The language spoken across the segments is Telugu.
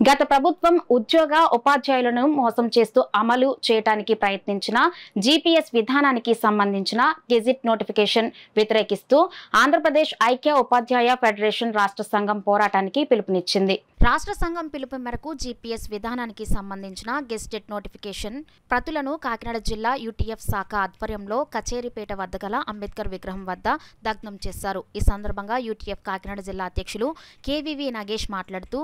గత ప్రభుత్వం ఉద్యోగ ఉపాధ్యాయులను మోసం చేస్తూ అమలు చేయడానికి ప్రయత్నించిన జీపీఎస్ విధానానికి సంబంధించిన గెజిట్ నోటిఫికేషన్ వ్యతిరేకిస్తూ ఆంధ్రప్రదేశ్ ఐక్య ఉపాధ్యాయ ఫెడరేషన్ రాష్ట్ర సంఘం పోరాటానికి పిలుపునిచ్చింది. రాష్ట్ర సంఘం పిలుపు మేరకు జీపీఎస్ విధానానికి సంబంధించిన గెజిట్ నోటిఫికేషన్ ప్రతులను కాకినాడ జిల్లా యూటీఎఫ్ శాఖ ఆధ్వర్యంలో కచేరీపేట వద్ద గల అంబేద్కర్ విగ్రహం వద్ద దగ్ధం చేశారు. ఈ సందర్భంగా యూటీఎఫ్ కాకినాడ జిల్లా అధ్యక్షులు కేవీవీ నాగేష్ మాట్లాడుతూ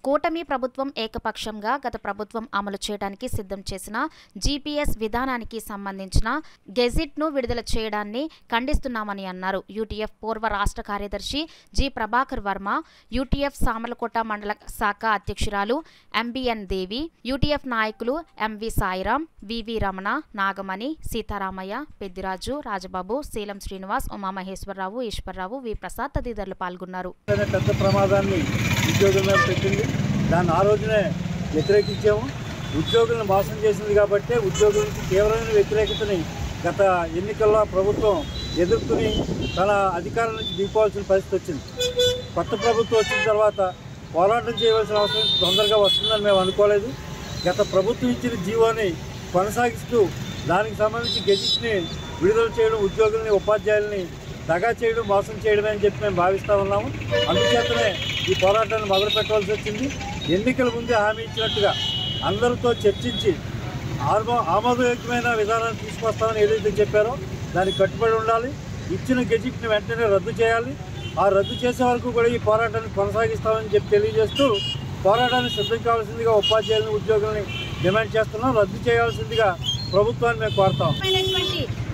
కూటమి ప్రభుత్వం ఏకపక్షంగా గత ప్రభుత్వం అమలు చేయడానికి సిద్ధం చేసిన జీపీఎస్ విధానానికి సంబంధించిన గెజిట్ను విడుదల చేయడాన్ని ఖండిస్తున్నామని అన్నారు. యూటీఎఫ్ పూర్వ రాష్ట్ర కార్యదర్శి జి ప్రభాకర్ వర్మ, యూటీఎఫ్ సామర్లకోట మండల శాఖ అధ్యక్షురాలు ఎంబీఎన్ దేవి, యూటీఎఫ్ నాయకులు ఎంవి సాయిరాం, వివి రమణ, నాగమణి, సీతారామయ్య, పెద్దిరాజు, రాజబాబు, శీలం శ్రీనివాస్, ఉమామహేశ్వరరావు, ఈశ్వర్రావు, వి ప్రసాద్ తదితరులు పాల్గొన్నారు. దాన్ని ఆ రోజునే వ్యతిరేకించాము. ఉద్యోగులను మోసం చేసింది కాబట్టి ఉద్యోగులకు తీవ్రమైన వ్యతిరేకతని గత ఎన్నికల్లో ప్రభుత్వం ఎదుర్కొని తన అధికారం నుంచి దిగిపోవాల్సిన పరిస్థితి వచ్చింది. కొత్త ప్రభుత్వం వచ్చిన తర్వాత పోరాటం చేయవలసిన అవసరం తొందరగా వస్తుందని మేము అనుకోలేదు. గత ప్రభుత్వం ఇచ్చిన జీవోని కొనసాగిస్తూ దానికి సంబంధించి గెజిట్ని విడుదల చేయడం, ఉద్యోగుల్ని ఉపాధ్యాయుల్ని దగా చేయడం, మోసం చేయడమే అని చెప్పి మేము భావిస్తూ ఉన్నాము. అందుచేతనే ఈ పోరాటాన్ని మొదలు పెట్టవలసి వచ్చింది. ఎన్నికల ముందే హామీ ఇచ్చినట్టుగా అందరితో చర్చించి ఆమోదయోగ్యమైన విధానాన్ని తీసుకొస్తామని ఏదైతే చెప్పారో దానికి కట్టుబడి ఉండాలి. ఇచ్చిన గెజిట్ని వెంటనే రద్దు చేయాలి. ఆ రద్దు చేసే వరకు కూడా ఈ పోరాటాన్ని కొనసాగిస్తామని చెప్పి తెలియజేస్తూ పోరాటాన్ని సిద్ధం కావాల్సిందిగా ఉపాధ్యాయులను, ఉద్యోగుల్ని డిమాండ్ చేస్తున్నాం. రద్దు చేయాల్సిందిగా ప్రభుత్వాన్ని మేము కోరుతాం.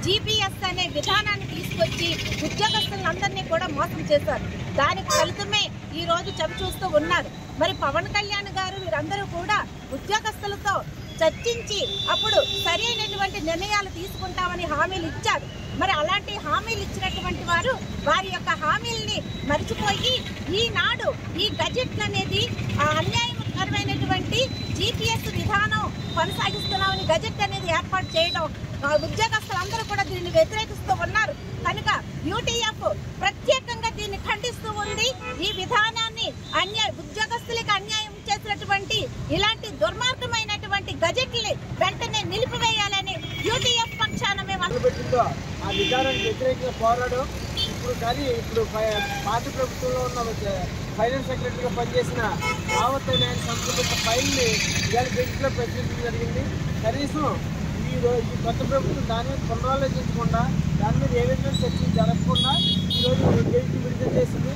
జీపీఎస్ అనే విధానాన్ని తీసుకొచ్చి ఉద్యోగస్తులందరినీ కూడా మోసం చేశారు. దానికి ఫలితమే ఈ రోజు చవి చూస్తూ ఉన్నారు. మరి పవన్ కళ్యాణ్ గారు వీరందరూ కూడా ఉద్యోగస్తులతో చర్చించి అప్పుడు సరైనటువంటి నిర్ణయాలు తీసుకుంటామని హామీలు ఇచ్చారు. మరి అలాంటి హామీలు ఇచ్చినటువంటి వారు వారి యొక్క హామీల్ని మర్చిపోయి ఈనాడు ఈ గజెట్లు అనేది అన్యాయకరమైనటువంటి జీపీఎస్ విధానం కొనసాగిస్తున్నామని గజెట్ అనేది ఏర్పాటు చేయడం ఉద్యోగస్తులందరూ కూడా దీన్ని వ్యతిరేకిస్తూ ఉన్నారు. కనుక యూటీఎఫ్ ప్రత్యేకంగా దీన్ని ఖండిస్తూ ఉంది. ఈ విధానాన్ని ఉద్యోగస్తులకు అన్యాయం చేసినటువంటి ఇలాంటి దుర్మార్గమైనటువంటి గజెట్ని వెంటనే నిలిపివేయాలని యూటీఎఫ్ పక్షాన మేము ఆ విధానానికి వ్యతిరేకంగా పోరాడు. ఇప్పుడు పాత ప్రభుత్వంలో ఉన్న ఫైనాన్స్ సెక్రటరీగా పనిచేసిన రావత్ అనే సంస్కృత ఫైల్ని ఇవాళ బెంచ్లో ప్రచురించడం జరిగింది. కనీసం ఈ కొత్త ప్రభుత్వం దాని మీద పునరాలోచించకుండా, దాని మీద ఏ విధంగా చర్చ జరగకుండా ఈరోజు గెజిట్ విడుదల చేసింది.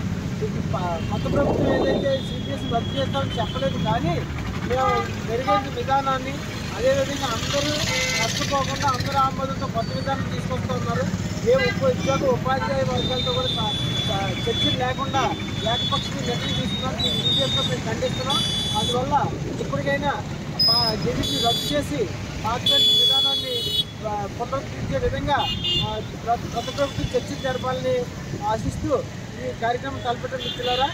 కొత్త ప్రభుత్వం ఏదైతే సిపిఎస్ రద్దు చేస్తామని చెప్పలేదు, కానీ మేము మెరుగైన విధానాన్ని అదేవిధంగా అందరూ నష్టపోకుండా అందరూ ఆమోదంతో కొత్త విధానం తీసుకొస్తూ ఉన్నారు. ఏ ఉద్యోగ ఉపాధ్యాయ వర్గాలతో కూడా చర్చలు లేకుండా ఏకపక్షంగా నిర్ణయం తీసుకున్నారు. ఈ విషయంలో మేము ఖండిస్తున్నాం. అందువల్ల ఇప్పటికైనా గెజిట్ని రద్దు చేసి పార్లమెంట్ విధానాన్ని పునరుద్ధరించే విధంగా కొత్త ప్రభుత్వం చర్చలు జరపాలని ఆశిస్తూ ఈ కార్యక్రమం తలపెట్టిన మిత్రులారా